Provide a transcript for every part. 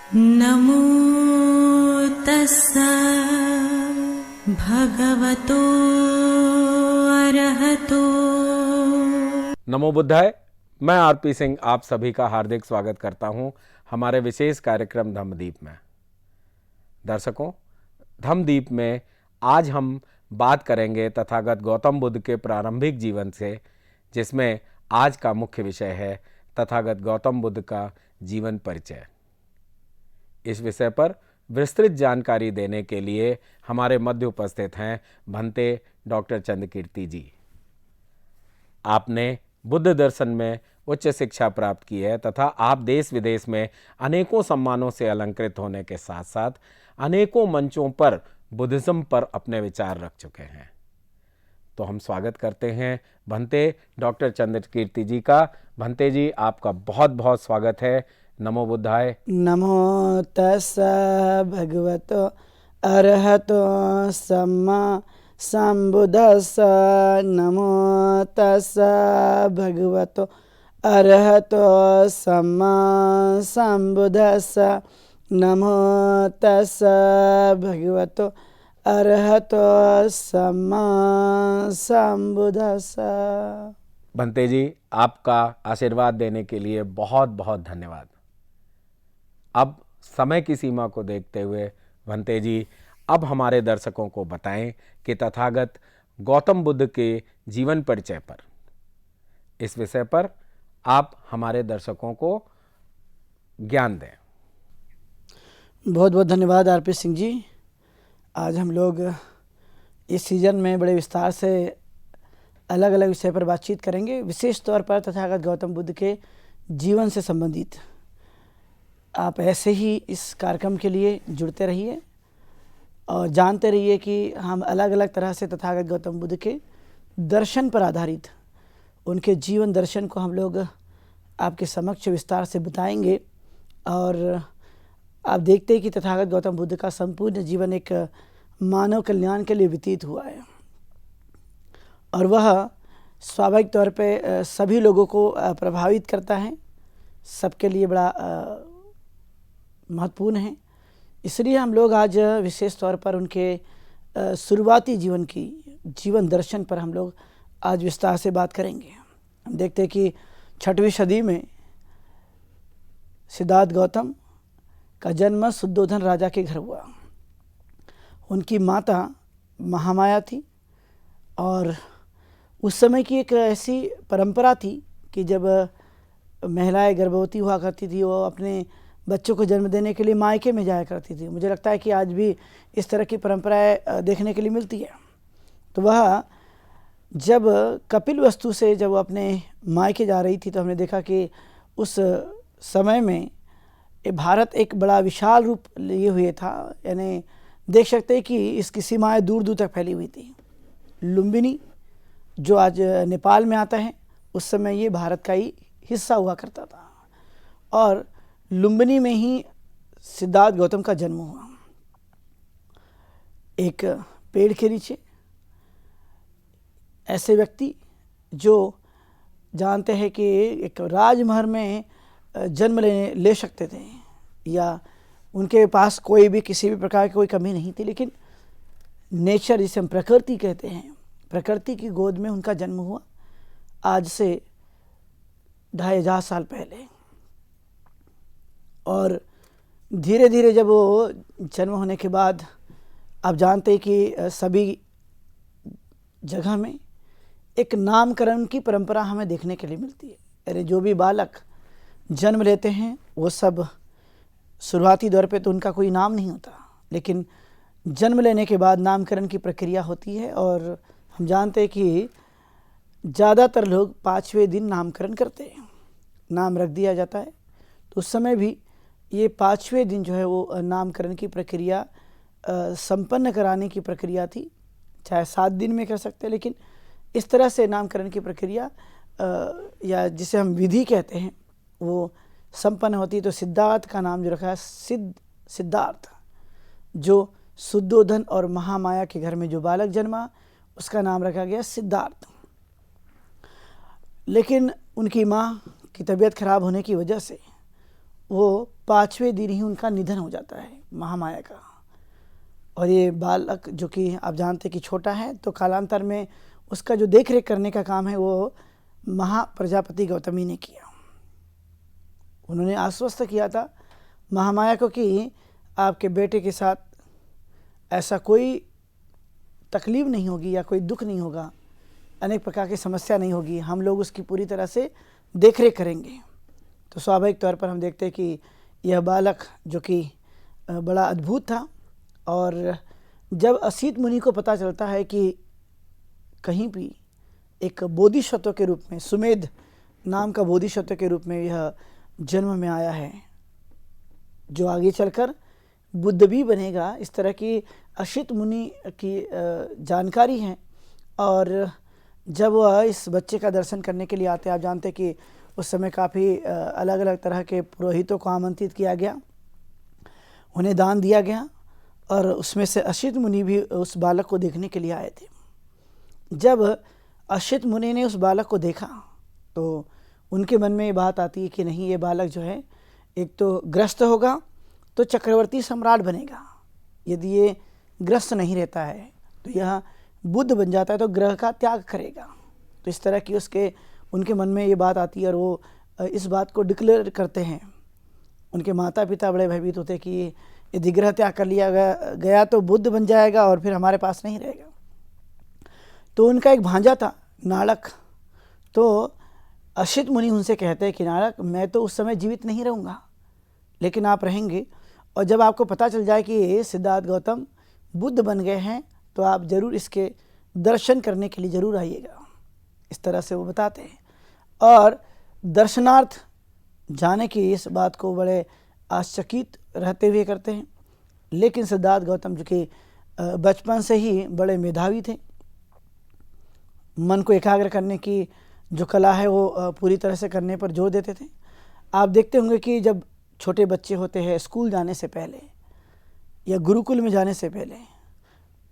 नमो तस्सा भगवतो अरहतो। नमो बुद्धाय। मैं आरपी सिंह आप सभी का हार्दिक स्वागत करता हूं हमारे विशेष कार्यक्रम धम्मदीप में। दर्शकों, धम्मदीप में आज हम बात करेंगे तथागत गौतम बुद्ध के प्रारंभिक जीवन से, जिसमें आज का मुख्य विषय है तथागत गौतम बुद्ध का जीवन परिचय। इस विषय पर विस्तृत जानकारी देने के लिए हमारे मध्य उपस्थित हैं भंते डॉक्टर चंद्रकीर्ति जी। आपने बुद्ध दर्शन में उच्च शिक्षा प्राप्त की है तथा आप देश विदेश में अनेकों सम्मानों से अलंकृत होने के साथ साथ अनेकों मंचों पर बुद्धिज्म पर अपने विचार रख चुके हैं। तो हम स्वागत करते हैं भंते डॉक्टर चंद्रकीर्ति जी का। भंते जी, आपका बहुत बहुत स्वागत है। नमो बुद्धाय। नमो तस्सा भगवतो अरहतो सम्मा संबुद्धस्सा। नमो तस्सा भगवतो अरहतो सम्मा संबुद्धस्सा। नमो तस्सा भगवतो अरहतो सम्मा संबुद्धस्सा। भंते जी, आपका आशीर्वाद देने के लिए बहुत बहुत धन्यवाद। अब समय की सीमा को देखते हुए भंते जी, अब हमारे दर्शकों को बताएं कि तथागत गौतम बुद्ध के जीवन परिचय पर, इस विषय पर आप हमारे दर्शकों को ज्ञान दें। बहुत बहुत धन्यवाद आरपी सिंह जी। आज हम लोग इस सीज़न में बड़े विस्तार से अलग अलग विषय पर बातचीत करेंगे, विशेष तौर पर तथागत गौतम बुद्ध के जीवन से संबंधित। आप ऐसे ही इस कार्यक्रम के लिए जुड़ते रहिए और जानते रहिए कि हम अलग अलग तरह से तथागत गौतम बुद्ध के दर्शन पर आधारित उनके जीवन दर्शन को हम लोग आपके समक्ष विस्तार से बताएंगे। और आप देखते हैं कि तथागत गौतम बुद्ध का संपूर्ण जीवन एक मानव कल्याण के लिए व्यतीत हुआ है और वह स्वाभाविक तौर पे सभी लोगों को प्रभावित करता है, सबके लिए बड़ा महत्वपूर्ण है। इसलिए हम लोग आज विशेष तौर पर उनके शुरुआती जीवन दर्शन पर हम लोग आज विस्तार से बात करेंगे। हम देखते हैं कि 6वीं सदी में सिद्धार्थ गौतम का जन्म शुद्धोधन राजा के घर हुआ। उनकी माता महामाया थी और उस समय की एक ऐसी परंपरा थी कि जब महिलाएं गर्भवती हुआ करती थी वो अपने बच्चों को जन्म देने के लिए मायके में जाया करती थी। मुझे लगता है कि आज भी इस तरह की परंपराएं देखने के लिए मिलती है। तो वह जब कपिलवस्तु से जब वो अपने मायके जा रही थी तो हमने देखा कि उस समय में भारत एक बड़ा विशाल रूप लिए हुए था। यानी देख सकते हैं कि इसकी सीमाएं दूर दूर तक फैली हुई थी। लुम्बिनी जो आज नेपाल में आता है, उस समय ये भारत का ही हिस्सा हुआ करता था और लुम्बिनी में ही सिद्धार्थ गौतम का जन्म हुआ। एक पेड़ के नीचे ऐसे व्यक्ति जो जानते हैं कि एक राजमहल में जन्म ले सकते थे या उनके पास कोई भी किसी भी प्रकार की कोई कमी नहीं थी, लेकिन नेचर, जिसे हम प्रकृति कहते हैं, प्रकृति की गोद में उनका जन्म हुआ आज से 2500 साल पहले। और धीरे धीरे जब वो जन्म होने के बाद आप जानते हैं कि सभी जगह में एक नामकरण की परंपरा हमें देखने के लिए मिलती है। यानी जो भी बालक जन्म लेते हैं वो सब शुरुआती दौर पे तो उनका कोई नाम नहीं होता, लेकिन जन्म लेने के बाद नामकरण की प्रक्रिया होती है और हम जानते हैं कि ज़्यादातर लोग 5वें दिन नामकरण करते हैं, नाम रख दिया जाता है। तो उस समय भी ये 5वें दिन जो है वो नामकरण की प्रक्रिया संपन्न कराने की प्रक्रिया थी। चाहे 7 दिन में कर सकते हैं, लेकिन इस तरह से नामकरण की प्रक्रिया या जिसे हम विधि कहते हैं वो संपन्न होती। तो सिद्धार्थ का नाम जो रखा है सिद्धार्थ, जो शुद्धोधन और महामाया के घर में जो बालक जन्मा उसका नाम रखा गया सिद्धार्थ। लेकिन उनकी माँ की तबीयत खराब होने की वजह से वो 5वें दिन ही उनका निधन हो जाता है महामाया का। और ये बालक जो कि आप जानते कि छोटा है, तो कालांतर में उसका जो देख रेख करने का काम है वो महाप्रजापति गौतमी ने किया। उन्होंने आश्वस्त किया था महामाया को कि आपके बेटे के साथ ऐसा कोई तकलीफ नहीं होगी या कोई दुख नहीं होगा, अनेक प्रकार की समस्या नहीं होगी, हम लोग उसकी पूरी तरह से देख रेख करेंगे। तो स्वाभाविक तौर पर हम देखते हैं कि यह बालक जो कि बड़ा अद्भुत था। और जब असीत मुनि को पता चलता है कि कहीं भी एक बोधिसत्व के रूप में, सुमेध नाम का बोधिसत्व के रूप में यह जन्म में आया है, जो आगे चलकर बुद्ध भी बनेगा, इस तरह की असीत मुनि की जानकारी है। और जब वह इस बच्चे का दर्शन करने के लिए आते हैं, आप जानते हैं कि उस समय काफ़ी अलग अलग तरह के पुरोहितों को आमंत्रित किया गया, उन्हें दान दिया गया, और उसमें से असीत मुनि भी उस बालक को देखने के लिए आए थे। जब असीत मुनि ने उस बालक को देखा तो उनके मन में ये बात आती है कि नहीं, ये बालक जो है एक तो ग्रस्त होगा तो चक्रवर्ती सम्राट बनेगा, यदि ये ग्रस्त नहीं रहता है तो यह बुद्ध बन जाता है तो ग्रह का त्याग करेगा। तो इस तरह की उनके मन में ये बात आती है और वो इस बात को डिक्लेयर करते हैं। उनके माता पिता बड़े भयभीत होते कि यदि ग्रह त्याग कर लिया गया तो बुद्ध बन जाएगा और फिर हमारे पास नहीं रहेगा। तो उनका एक भांजा था नालक, तो असीत मुनि उनसे कहते हैं कि नालक, मैं तो उस समय जीवित नहीं रहूँगा, लेकिन आप रहेंगे, और जब आपको पता चल जाए कि सिद्धार्थ गौतम बुद्ध बन गए हैं तो आप ज़रूर इसके दर्शन करने के लिए ज़रूर आइएगा। इस तरह से वो बताते हैं और दर्शनार्थ जाने की इस बात को बड़े आश्चर्यचकित रहते हुए करते हैं। लेकिन सिद्धार्थ गौतम जो कि बचपन से ही बड़े मेधावी थे, मन को एकाग्र करने की जो कला है वो पूरी तरह से करने पर जोर देते थे। आप देखते होंगे कि जब छोटे बच्चे होते हैं, स्कूल जाने से पहले या गुरुकुल में जाने से पहले,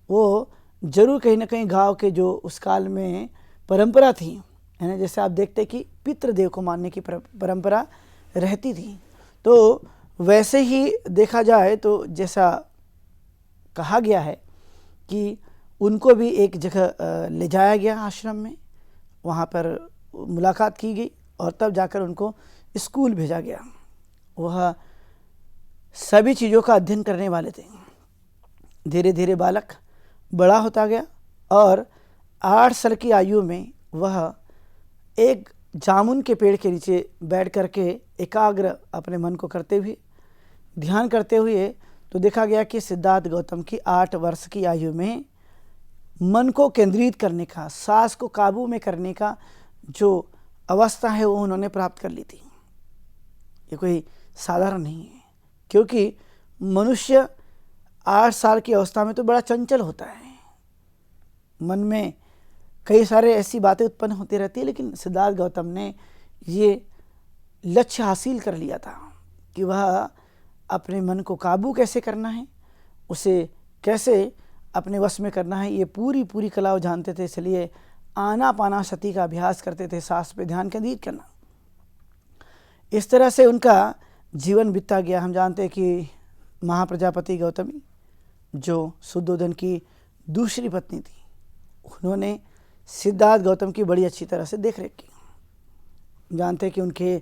वो जरूर कहीं ना कहीं गांव के जो उस काल में परंपरा थी, है ना, जैसे आप देखते कि पितृदेव को मानने की परंपरा रहती थी, तो वैसे ही देखा जाए तो जैसा कहा गया है कि उनको भी एक जगह ले जाया गया आश्रम में, वहाँ पर मुलाकात की गई और तब जाकर उनको स्कूल भेजा गया। वह सभी चीज़ों का अध्ययन करने वाले थे। धीरे धीरे बालक बड़ा होता गया और 8 साल की आयु में वह एक जामुन के पेड़ के नीचे बैठ करके एकाग्र अपने मन को करते हुए ध्यान करते हुए, तो देखा गया कि सिद्धार्थ गौतम की 8 वर्ष की आयु में मन को केंद्रित करने का, सांस को काबू में करने का जो अवस्था है वो उन्होंने प्राप्त कर ली थी। ये कोई साधारण नहीं है, क्योंकि मनुष्य 8 साल की अवस्था में तो बड़ा चंचल होता है, मन में कई सारे ऐसी बातें उत्पन्न होती रहती है। लेकिन सिद्धार्थ गौतम ने ये लक्ष्य हासिल कर लिया था कि वह अपने मन को काबू कैसे करना है, उसे कैसे अपने वश में करना है, ये पूरी कला वो जानते थे। इसलिए आनापानासति का अभ्यास करते थे, सांस पे ध्यान केंद्रित करना। इस तरह से उनका जीवन बीतता गया। हम जानते हैं कि महाप्रजापति गौतमी जो शुद्धोधन की दूसरी पत्नी थी, उन्होंने सिद्धार्थ गौतम की बड़ी अच्छी तरह से देख रेख की। जानते हैं कि उनके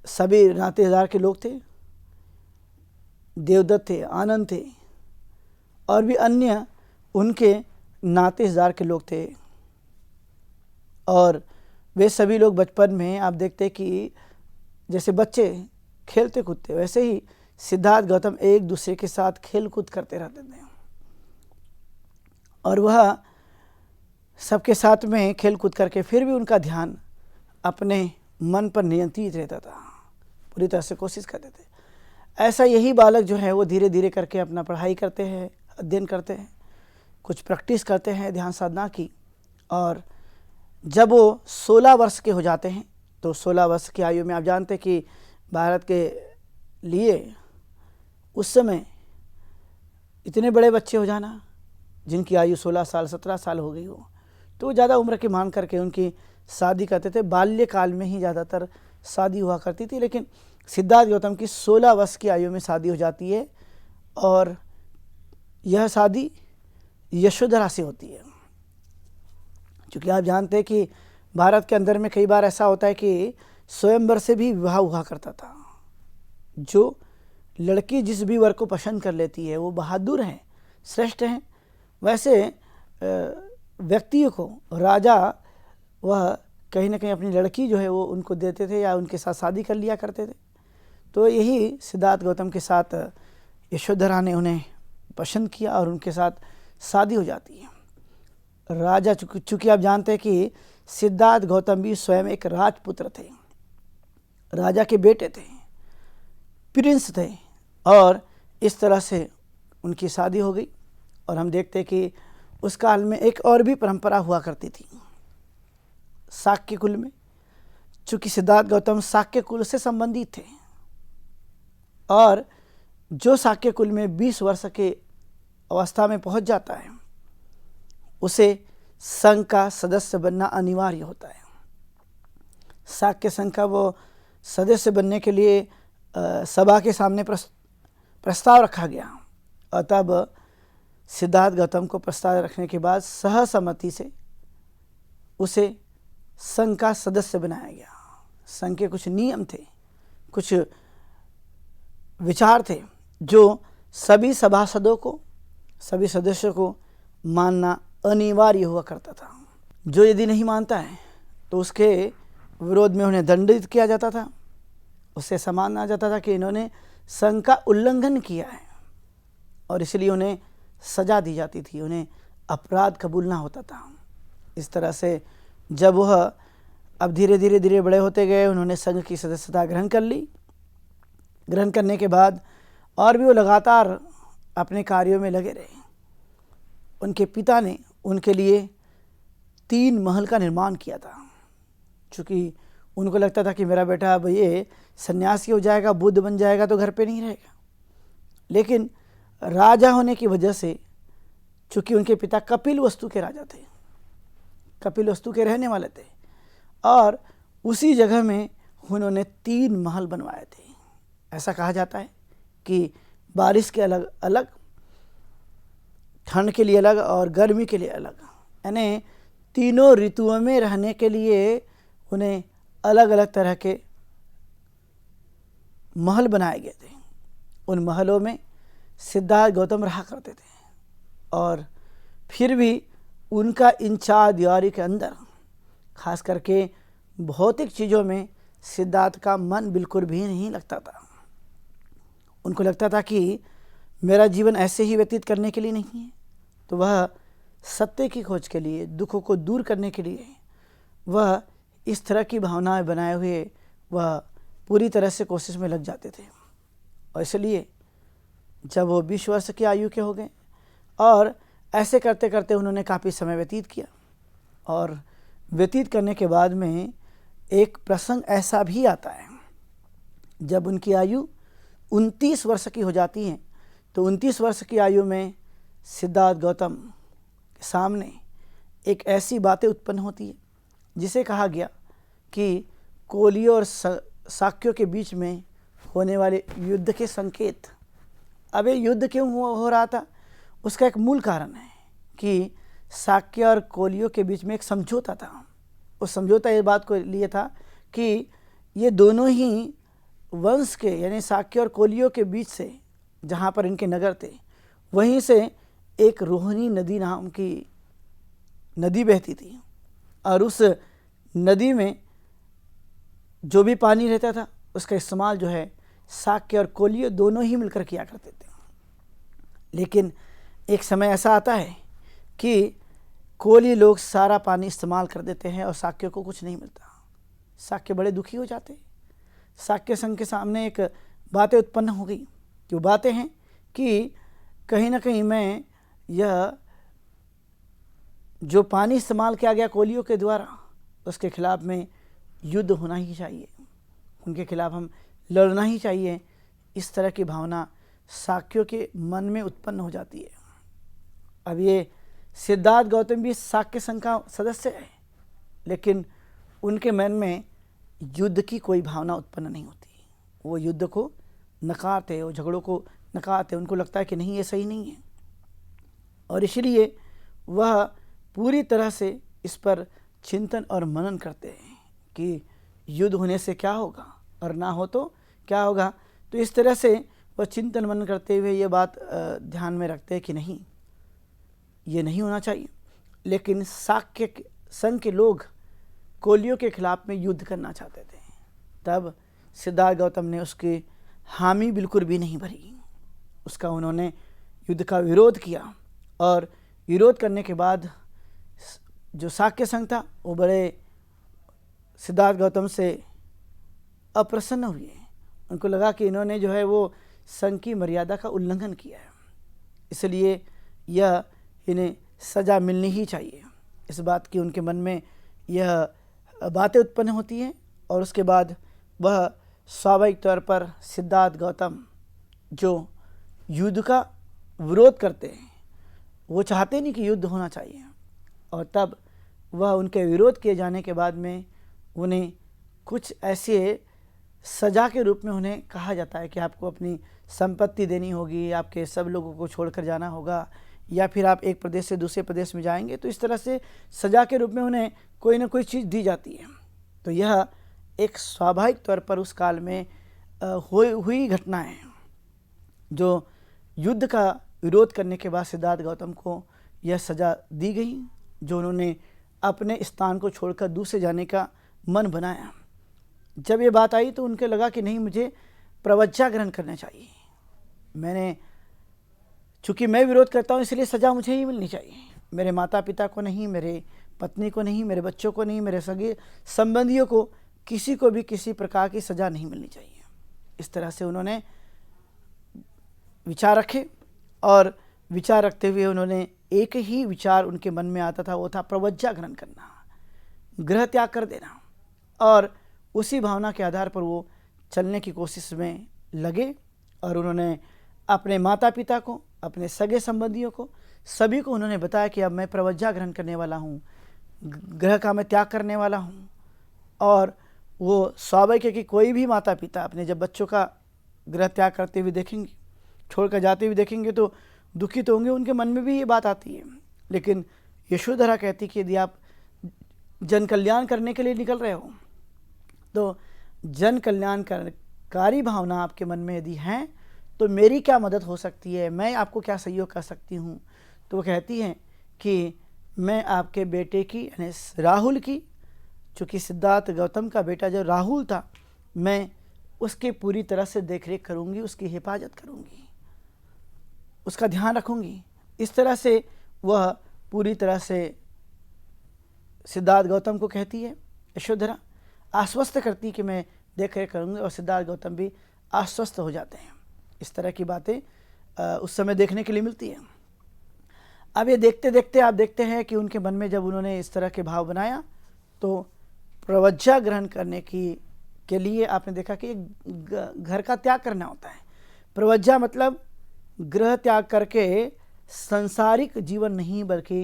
सभी नातेदार के लोग थे, देवदत्त थे, आनंद थे और भी अन्य उनके नातेदार के लोग थे। और वे सभी लोग बचपन में आप देखते कि जैसे बच्चे खेलते कूदते, वैसे ही सिद्धार्थ गौतम एक दूसरे के साथ खेल कूद करते रहते थे और वह सबके साथ में खेल कूद करके फिर भी उनका ध्यान अपने मन पर नियंत्रित रहता था, पूरी तरह से कोशिश करते थे। ऐसा यही बालक जो है वो धीरे धीरे करके अपना पढ़ाई करते हैं, अध्ययन करते हैं, कुछ प्रैक्टिस करते हैं ध्यान साधना की। और जब वो 16 वर्ष के हो जाते हैं, तो 16 वर्ष की आयु में आप जानते हैं कि भारत के लिए उस समय इतने बड़े बच्चे हो जाना, जिनकी आयु 16 साल 17 साल हो गई हो, तो ज़्यादा उम्र के मान करके उनकी शादी करते थे। बाल्यकाल में ही ज़्यादातर शादी हुआ करती थी। लेकिन सिद्धार्थ गौतम की 16 वर्ष की आयु में शादी हो जाती है और यह शादी यशोधरा से होती है। क्योंकि आप जानते हैं कि भारत के अंदर में कई बार ऐसा होता है कि स्वयंवर से भी विवाह हुआ करता था। जो लड़की जिस भी वर को पसंद कर लेती है वो बहादुर हैं, श्रेष्ठ हैं, वैसे व्यक्तियों को राजा वह कहीं ना कहीं अपनी लड़की जो है वो उनको देते थे या उनके साथ शादी कर लिया करते थे। तो यही सिद्धार्थ गौतम के साथ यशोधरा ने उन्हें पसंद किया और उनके साथ शादी हो जाती है। राजा चूँकि आप जानते हैं कि सिद्धार्थ गौतम भी स्वयं एक राजपुत्र थे, राजा के बेटे थे, प्रिंस थे, और इस तरह से उनकी शादी हो गई। और हम देखते हैं कि उस काल में एक और भी परंपरा हुआ करती थी शाक्य कुल में। चूँकि सिद्धार्थ गौतम शाक्य कुल से संबंधित थे और जो शाक्य कुल में 20 वर्ष के अवस्था में पहुंच जाता है उसे संघ का सदस्य बनना अनिवार्य होता है। शाक्य संघ का वो सदस्य बनने के लिए सभा के सामने प्रस्ताव रखा गया और तब सिद्धार्थ गौतम को प्रस्ताव रखने के बाद सहसम्मति से उसे संघ का सदस्य बनाया गया। संघ के कुछ नियम थे, कुछ विचार थे जो सभी सभासदों को, सभी सदस्यों को मानना अनिवार्य हुआ करता था। जो यदि नहीं मानता है तो उसके विरोध में उन्हें दंडित किया जाता था, उससे समझा जाता था कि इन्होंने संघ का उल्लंघन किया है और इसलिए उन्हें सजा दी जाती थी, उन्हें अपराध कबूलना होता था। इस तरह से जब वह अब धीरे धीरे बड़े होते गए, उन्होंने संघ की सदस्यता ग्रहण कर ली। ग्रहण करने के बाद और भी वो लगातार अपने कार्यों में लगे रहे। उनके पिता ने उनके लिए 3 महल का निर्माण किया था। चूँकि उनको लगता था कि मेरा बेटा अब ये सन्यासी हो जाएगा, बुद्ध बन जाएगा तो घर पे नहीं रहेगा। लेकिन राजा होने की वजह से, चूँकि उनके पिता कपिलवस्तु के राजा थे, कपिलवस्तु के रहने वाले थे, और उसी जगह में उन्होंने 3 महल बनवाए थे। ऐसा कहा जाता है कि बारिश के अलग अलग, ठंड के लिए अलग और गर्मी के लिए अलग, यानी तीनों ऋतुओं में रहने के लिए उन्हें अलग अलग तरह के महल बनाए गए थे। उन महलों में सिद्धार्थ गौतम रहा करते थे और फिर भी उनका इन 4 दीवारी के अंदर, खास करके भौतिक चीज़ों में, सिद्धार्थ का मन बिल्कुल भी नहीं लगता था। उनको लगता था कि मेरा जीवन ऐसे ही व्यतीत करने के लिए नहीं है, तो वह सत्य की खोज के लिए, दुखों को दूर करने के लिए, वह इस तरह की भावनाएं बनाए हुए वह पूरी तरह से कोशिश में लग जाते थे। और इसलिए जब वो 20 वर्ष की आयु के हो गए और ऐसे करते करते उन्होंने काफ़ी समय व्यतीत किया, और व्यतीत करने के बाद में एक प्रसंग ऐसा भी आता है जब उनकी आयु 29 वर्ष की हो जाती है। तो 29 वर्ष की आयु में सिद्धार्थ गौतम के सामने एक ऐसी बातें उत्पन्न होती है जिसे कहा गया कि कोलियों और शाक्यों के बीच में होने वाले युद्ध के संकेत। अब ये युद्ध क्यों हो रहा था, उसका एक मूल कारण है कि शाक्य और कोलियों के बीच में एक समझौता था। उस समझौता इस बात को लिए था कि ये दोनों ही वंश के, यानी शाक्य और कोलियों के बीच से, जहाँ पर इनके नगर थे, वहीं से एक रोहिणी नदी नाम की नदी बहती थी, और उस नदी में जो भी पानी रहता था उसका इस्तेमाल जो है शाक्य और कोलियों दोनों ही मिलकर किया करते थे। लेकिन एक समय ऐसा आता है कि कोली लोग सारा पानी इस्तेमाल कर देते हैं और शाक्य को कुछ नहीं मिलता। शाक्य बड़े दुखी हो जाते हैं। शाक्य संघ के सामने एक बातें उत्पन्न हो गई। जो बातें हैं कि कहीं ना कहीं मैं यह जो पानी इस्तेमाल किया गया कोलियों के द्वारा, उसके खिलाफ में युद्ध होना ही चाहिए, उनके खिलाफ हम लड़ना ही चाहिए। इस तरह की भावना शाक्यों के मन में उत्पन्न हो जाती है। अब ये सिद्धार्थ गौतम भी शाक्य संघ का सदस्य है, लेकिन उनके मन में युद्ध की कोई भावना उत्पन्न नहीं होती। वो युद्ध को नकारते, वो झगड़ों को नकारते। उनको लगता है कि नहीं, ये सही नहीं है, और इसलिए वह पूरी तरह से इस पर चिंतन और मनन करते हैं कि युद्ध होने से क्या होगा और ना हो तो क्या होगा। तो इस तरह से वह चिंतन मनन करते हुए ये बात ध्यान में रखते हैं कि नहीं, ये नहीं होना चाहिए। लेकिन शाक्य संघ के लोग कोलियों के खिलाफ में युद्ध करना चाहते थे। तब सिद्धार्थ गौतम ने उसकी हामी बिल्कुल भी नहीं भरी, उसका उन्होंने युद्ध का विरोध किया। और विरोध करने के बाद जो शाक्य संघ था वो बड़े सिद्धार्थ गौतम से अप्रसन्न हुए। उनको लगा कि इन्होंने जो है वो संघ की मर्यादा का उल्लंघन किया है, इसलिए यह इन्हें सज़ा मिलनी ही चाहिए। इस बात की उनके मन में यह बातें उत्पन्न होती हैं, और उसके बाद वह स्वाभाविक तौर पर सिद्धार्थ गौतम जो युद्ध का विरोध करते हैं, वो चाहते नहीं कि युद्ध होना चाहिए, और तब वह उनके विरोध किए जाने के बाद में उन्हें कुछ ऐसे सज़ा के रूप में उन्हें कहा जाता है कि आपको अपनी संपत्ति देनी होगी, आपके सब लोगों को छोड़कर जाना होगा, या फिर आप एक प्रदेश से दूसरे प्रदेश में जाएंगे। तो इस तरह से सज़ा के रूप में उन्हें कोई ना कोई चीज़ दी जाती है। तो यह एक स्वाभाविक तौर पर उस काल में हुई घटना है, जो युद्ध का विरोध करने के बाद सिद्धार्थ गौतम को यह सज़ा दी गई, जो उन्होंने अपने स्थान को छोड़कर दूसरे जाने का मन बनाया। जब ये बात आई तो उनके लगा कि नहीं, मुझे प्रवज्ञा ग्रहण करना चाहिए। चूँकि मैं विरोध करता हूँ इसलिए सज़ा मुझे ही मिलनी चाहिए, मेरे माता पिता को नहीं, मेरे पत्नी को नहीं, मेरे बच्चों को नहीं, मेरे सगे संबंधियों को, किसी को भी किसी प्रकार की सज़ा नहीं मिलनी चाहिए। इस तरह से उन्होंने विचार रखे, और विचार रखते हुए उन्होंने एक ही विचार उनके मन में आता था, वो था प्रवज्ञा ग्रहण करना, गृह त्याग कर देना। और उसी भावना के आधार पर वो चलने की कोशिश में लगे, और उन्होंने अपने माता पिता को, अपने सगे संबंधियों को, सभी को उन्होंने बताया कि अब मैं प्रवज्ञा ग्रहण करने वाला हूँ, गृह का मैं त्याग करने वाला हूँ। और वो स्वाभाविक है कि कोई भी माता पिता अपने जब बच्चों का गृह त्याग करते हुए देखेंगे, छोड़कर जाते हुए देखेंगे, तो दुखी तो होंगे, उनके मन में भी ये बात आती है। लेकिन यशोधरा कहती कि यदि आप जन कल्याण करने के लिए निकल रहे हो, तो जन कल्याणकारी भावना आपके मन में यदि है तो मेरी क्या मदद हो सकती है, मैं आपको क्या सहयोग कर सकती हूँ। तो वो कहती हैं कि मैं आपके बेटे की, यानी राहुल की, चूँकि सिद्धार्थ गौतम का बेटा जो राहुल था, मैं उसकी पूरी तरह से देखरेख करूँगी, उसकी हिफाजत करूँगी, उसका ध्यान रखूँगी। इस तरह से वह पूरी तरह से सिद्धार्थ गौतम को कहती है, यशोधरा आश्वस्त करती कि मैं देख रेख करूँगी, और सिद्धार्थ गौतम भी आश्वस्त हो जाते हैं। इस तरह की बातें उस समय देखने के लिए मिलती है। अब ये देखते देखते आप देखते हैं कि उनके मन में जब उन्होंने इस तरह के भाव बनाया, तो प्रवज्ञा ग्रहण करने के लिए आपने देखा कि घर का त्याग करना होता है। प्रवज्ञा मतलब गृह त्याग करके संसारिक जीवन नहीं, बल्कि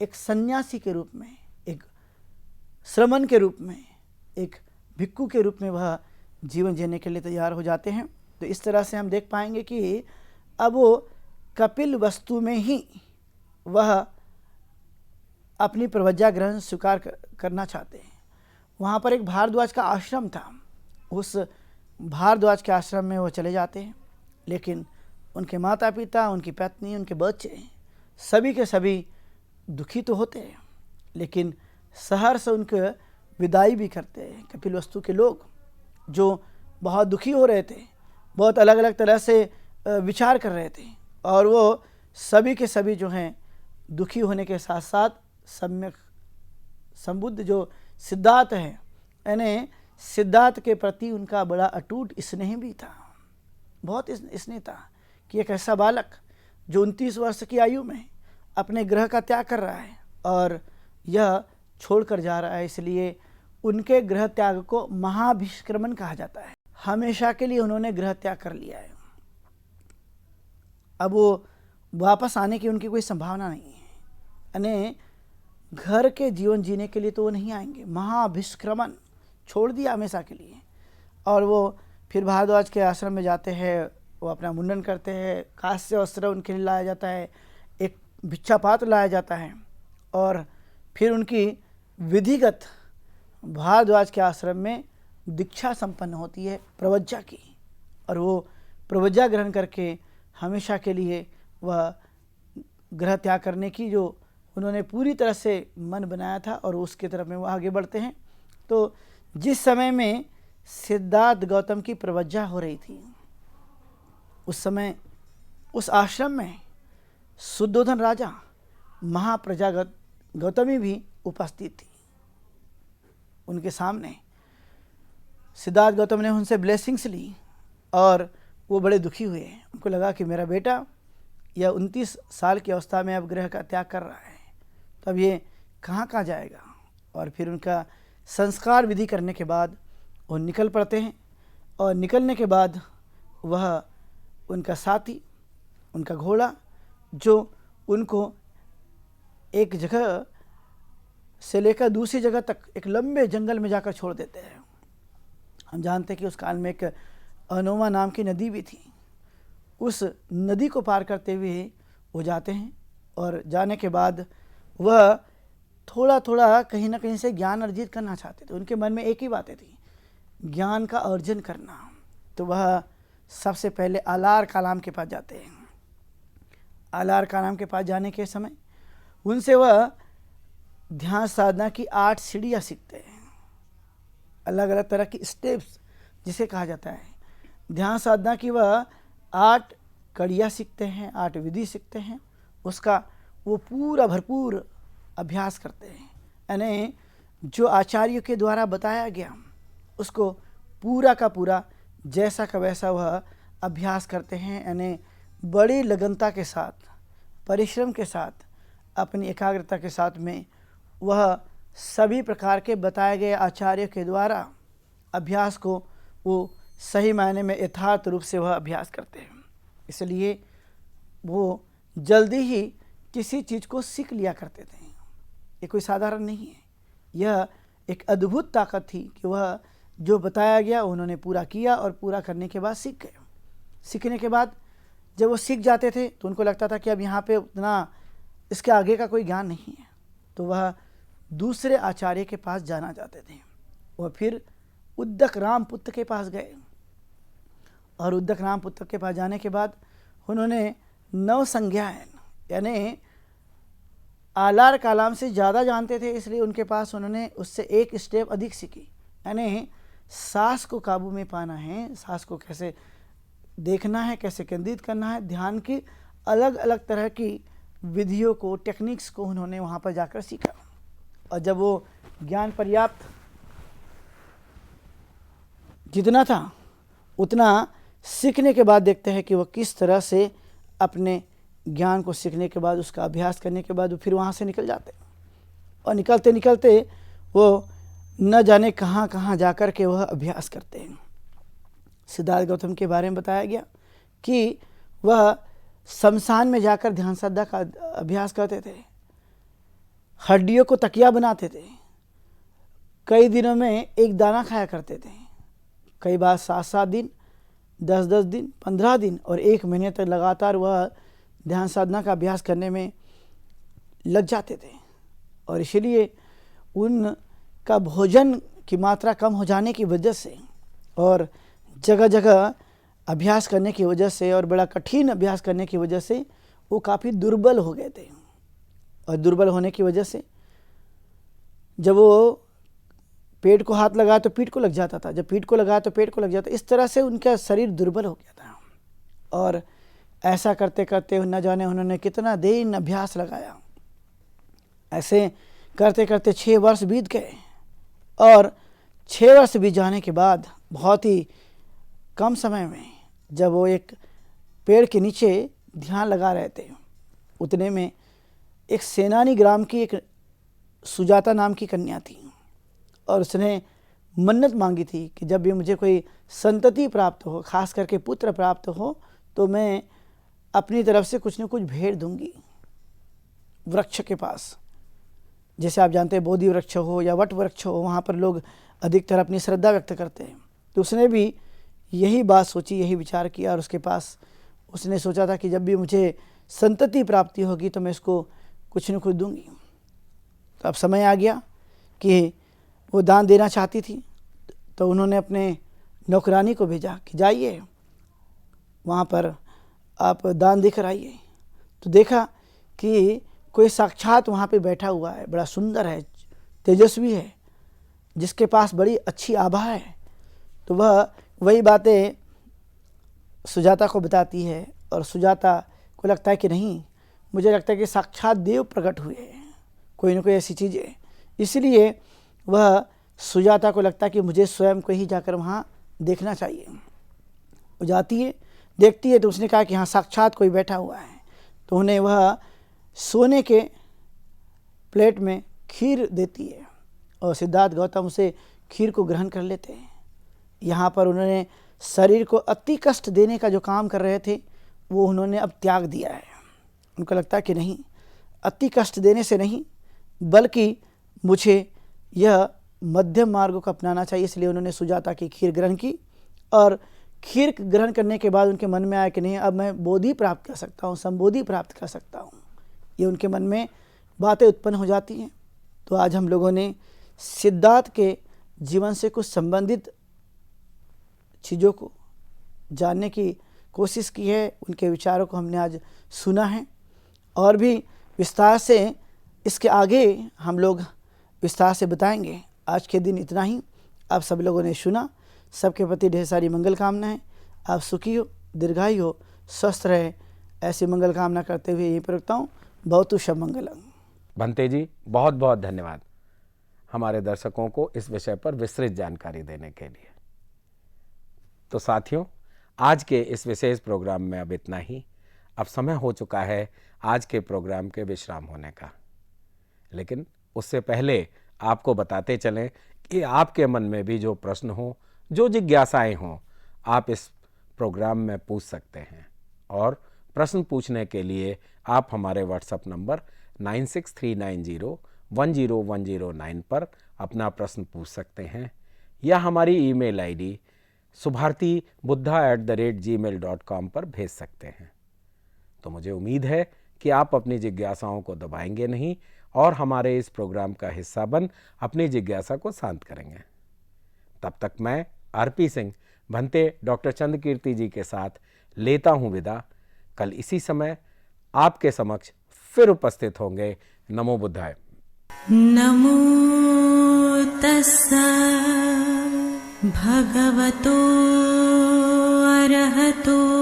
एक सन्यासी के रूप में, एक श्रमण के रूप में, एक भिक्खु के रूप में वह जीवन जीने के लिए तैयार हो जाते हैं। तो इस तरह से हम देख पाएंगे कि अब वो कपिल वस्तु में ही वह अपनी प्रवज्ञा ग्रहण स्वीकार करना चाहते हैं। वहाँ पर एक भारद्वाज का आश्रम था, उस भारद्वाज के आश्रम में वो चले जाते हैं, लेकिन उनके माता पिता, उनकी पत्नी, उनके बच्चे सभी के सभी दुखी तो होते हैं, लेकिन सहर्ष उनके विदाई भी करते हैं। कपिल वस्तु के लोग जो बहुत दुखी हो रहे थे, बहुत अलग अलग तरह से विचार कर रहे थे, और वो सभी के सभी जो हैं दुखी होने के साथ साथ सम्यक संबुद्ध जो सिद्धार्थ हैं, यानी सिद्धार्थ के प्रति उनका बड़ा अटूट स्नेह भी था, बहुत स्नेह था कि एक ऐसा बालक जो 29 वर्ष की आयु में अपने गृह का त्याग कर रहा है और यह छोड़कर जा रहा है, इसलिए उनके गृह त्याग को महाभिष्क्रमण कहा जाता है। हमेशा के लिए उन्होंने गृह त्याग कर लिया है, अब वो वापस आने की उनकी कोई संभावना नहीं है, यानी घर के जीवन जीने के लिए तो वो नहीं आएंगे। महाभिष्क्रमण छोड़ दिया हमेशा के लिए, और वो फिर भारद्वाज के आश्रम में जाते हैं, वो अपना मुंडन करते हैं, कांस्य वस्त्र उनके लिए लाया जाता है, एक भिक्षा पात्र लाया जाता है और फिर उनकी विधिगत भारद्वाज के आश्रम में दीक्षा संपन्न होती है प्रवज्जा की, और वो प्रवज्जा ग्रहण करके हमेशा के लिए वह ग्रह त्याग करने की जो उन्होंने पूरी तरह से मन बनाया था और उसकी तरफ में वो आगे बढ़ते हैं। तो जिस समय में सिद्धार्थ गौतम की प्रवज्जा हो रही थी, उस समय उस आश्रम में शुद्धोधन राजा, महाप्रजा गौतमी भी उपस्थित थी। उनके सामने सिद्धार्थ गौतम ने उनसे ब्लेसिंग्स ली और वो बड़े दुखी हुए। उनको लगा कि मेरा बेटा यह 29 साल की अवस्था में अब ग्रह का त्याग कर रहा है, तब ये कहाँ जाएगा। और फिर उनका संस्कार विधि करने के बाद वो निकल पड़ते हैं, और निकलने के बाद वह उनका साथी, उनका घोड़ा, जो उनको एक जगह से लेकर दूसरी जगह तक एक लंबे जंगल में जाकर छोड़ देते हैं। हम जानते हैं कि उस काल में एक अनोमा नाम की नदी भी थी। उस नदी को पार करते हुए वो जाते हैं, और जाने के बाद वह थोड़ा थोड़ा कहीं ना कहीं से ज्ञान अर्जित करना चाहते थे। उनके मन में एक ही बातें थी, ज्ञान का अर्जन करना। तो वह सबसे पहले आलार कालाम के पास जाते हैं। आलार कालाम के पास जाने के समय उनसे वह ध्यान साधना की 8 सीढ़ियाँ सीखते हैं, अलग अलग तरह की स्टेप्स जिसे कहा जाता है। ध्यान साधना की वह 8 कड़ियाँ सीखते हैं, 8 विधि सीखते हैं, उसका वो पूरा भरपूर अभ्यास करते हैं। यानी जो आचार्यों के द्वारा बताया गया उसको पूरा का पूरा जैसा का वैसा वह अभ्यास करते हैं। यानी बड़ी लगनता के साथ, परिश्रम के साथ, अपनी एकाग्रता के साथ में वह सभी प्रकार के बताए गए आचार्य के द्वारा अभ्यास को वो सही मायने में यथार्थ रूप से वह अभ्यास करते हैं। इसलिए वो जल्दी ही किसी चीज़ को सीख लिया करते थे। ये कोई साधारण नहीं है, यह एक अद्भुत ताकत थी कि वह जो बताया गया उन्होंने पूरा किया, और पूरा करने के बाद सीख गए। सीखने के बाद जब वो सीख जाते थे तो उनको लगता था कि अब यहाँ पे उतना इसके आगे का कोई ज्ञान नहीं है, तो वह दूसरे आचार्य के पास जाना चाहते थे। वह फिर उद्दक रामपुत्र के पास गए, और उद्दक रामपुत्र के पास जाने के बाद उन्होंने 9 संज्ञायन यानी आलार कालाम से ज़्यादा जानते थे, इसलिए उनके पास उन्होंने उससे एक स्टेप अधिक सीखी। यानी सांस को काबू में पाना है, सांस को कैसे देखना है, कैसे केंद्रित करना है, ध्यान की अलग अलग तरह की विधियों को, टेक्निक्स को उन्होंने वहाँ पर जाकर सीखा। और जब वो ज्ञान पर्याप्त जितना था उतना सीखने के बाद देखते हैं कि वह किस तरह से अपने ज्ञान को सीखने के बाद, उसका अभ्यास करने के बाद वो फिर वहाँ से निकल जाते, और निकलते निकलते वो न जाने कहाँ कहाँ जाकर के वह अभ्यास करते हैं। सिद्धार्थ गौतम के बारे में बताया गया कि वह शमशान में जाकर ध्यान साधना का अभ्यास करते थे, हड्डियों को तकिया बनाते थे, कई दिनों में एक दाना खाया करते थे, कई बार 7-7 दिन, 10-10 दिन, 15 दिन और 1 महीने तक लगातार वह ध्यान साधना का अभ्यास करने में लग जाते थे। और इसलिए उनका भोजन की मात्रा कम हो जाने की वजह से और जगह जगह अभ्यास करने की वजह से और बड़ा कठिन अभ्यास करने की वजह से वो काफ़ी दुर्बल हो गए थे। और दुर्बल होने की वजह से जब वो पेट को हाथ लगाया तो पीठ को लग जाता था, जब पीठ को लगाया तो पेट को लग जाता, इस तरह से उनका शरीर दुर्बल हो गया था। और ऐसा करते करते न जाने उन्होंने कितना दिन अभ्यास लगाया। ऐसे करते करते 6 वर्ष बीत गए, और 6 वर्ष बीत जाने के बाद बहुत ही कम समय में जब वो एक पेड़ के नीचे ध्यान लगा रहे थे, उतने में एक सेनानी ग्राम की एक सुजाता नाम की कन्या थी, और उसने मन्नत मांगी थी कि जब भी मुझे कोई संतति प्राप्त हो, खास करके पुत्र प्राप्त हो, तो मैं अपनी तरफ से कुछ न कुछ भेंट दूंगी वृक्ष के पास। जैसे आप जानते हैं बोधि वृक्ष हो या वट वृक्ष हो, वहाँ पर लोग अधिकतर अपनी श्रद्धा व्यक्त करते हैं। तो उसने भी यही बात सोची, यही विचार किया और उसके पास उसने सोचा था कि जब भी मुझे संतति प्राप्ति होगी तो मैं इसको कुछ न कुछ दूंगी। तो अब समय आ गया कि वो दान देना चाहती थी, तो उन्होंने अपने नौकरानी को भेजा कि जाइए वहाँ पर आप दान देकर आइए। तो देखा कि कोई साक्षात वहाँ पे बैठा हुआ है, बड़ा सुंदर है, तेजस्वी है, जिसके पास बड़ी अच्छी आभा है। तो वह वही बातें सुजाता को बताती है और सुजाता को लगता है कि नहीं, मुझे लगता है कि साक्षात देव प्रकट हुए हैं, कोई न कोई ऐसी चीज़ें। इसलिए वह सुजाता को लगता है कि मुझे स्वयं को ही जाकर वहाँ देखना चाहिए। वो जाती है, देखती है, तो उसने कहा कि हाँ साक्षात कोई बैठा हुआ है। तो उन्हें वह सोने के प्लेट में खीर देती है और सिद्धार्थ गौतम उसे खीर को ग्रहण कर लेते हैं। यहाँ पर उन्होंने शरीर को अति कष्ट देने का जो काम कर रहे थे वो उन्होंने अब त्याग दिया है। उनको लगता है कि नहीं, अति कष्ट देने से नहीं, बल्कि मुझे यह मध्यम मार्ग को अपनाना चाहिए। इसलिए उन्होंने सुजाता की खीर ग्रहण की और खीर ग्रहण करने के बाद उनके मन में आया कि नहीं, अब मैं बोधि प्राप्त कर सकता हूँ, संबोधि प्राप्त कर सकता हूँ। ये उनके मन में बातें उत्पन्न हो जाती हैं। तो आज हम लोगों ने सिद्धार्थ के जीवन से कुछ संबंधित चीज़ों को जानने की कोशिश की है, उनके विचारों को हमने आज सुना है और भी विस्तार से इसके आगे हम लोग विस्तार से बताएंगे। आज के दिन इतना ही। आप सब लोगों ने सुना, सबके प्रति ढेर सारी मंगल कामनाएं। आप सुखी हो, दीर्घायु हो, स्वस्थ रहे, ऐसी मंगल कामना करते हुए यही प्रवक्ता हूँ। बहुत शुभ मंगलम। भंते जी, बहुत बहुत धन्यवाद हमारे दर्शकों को इस विषय पर विस्तृत जानकारी देने के लिए। तो साथियों, आज के इस विशेष प्रोग्राम में अब इतना ही। अब समय हो चुका है आज के प्रोग्राम के विश्राम होने का, लेकिन उससे पहले आपको बताते चलें कि आपके मन में भी जो प्रश्न हो, जो जिज्ञासाएं हों, आप इस प्रोग्राम में पूछ सकते हैं। और प्रश्न पूछने के लिए आप हमारे व्हाट्सएप नंबर 9639010109 पर अपना प्रश्न पूछ सकते हैं या हमारी ईमेल आईडी subhartibuddha@gmail.com पर भेज सकते हैं। तो मुझे उम्मीद है कि आप अपनी जिज्ञासाओं को दबाएंगे नहीं और हमारे इस प्रोग्राम का हिस्सा बन अपनी जिज्ञासा को शांत करेंगे। तब तक मैं आरपी सिंह भंते डॉक्टर चंद्रकीर्ति जी के साथ लेता हूं विदा। कल इसी समय आपके समक्ष फिर उपस्थित होंगे। नमो बुद्धाय। नमो तस्सा भगवतो अरहतो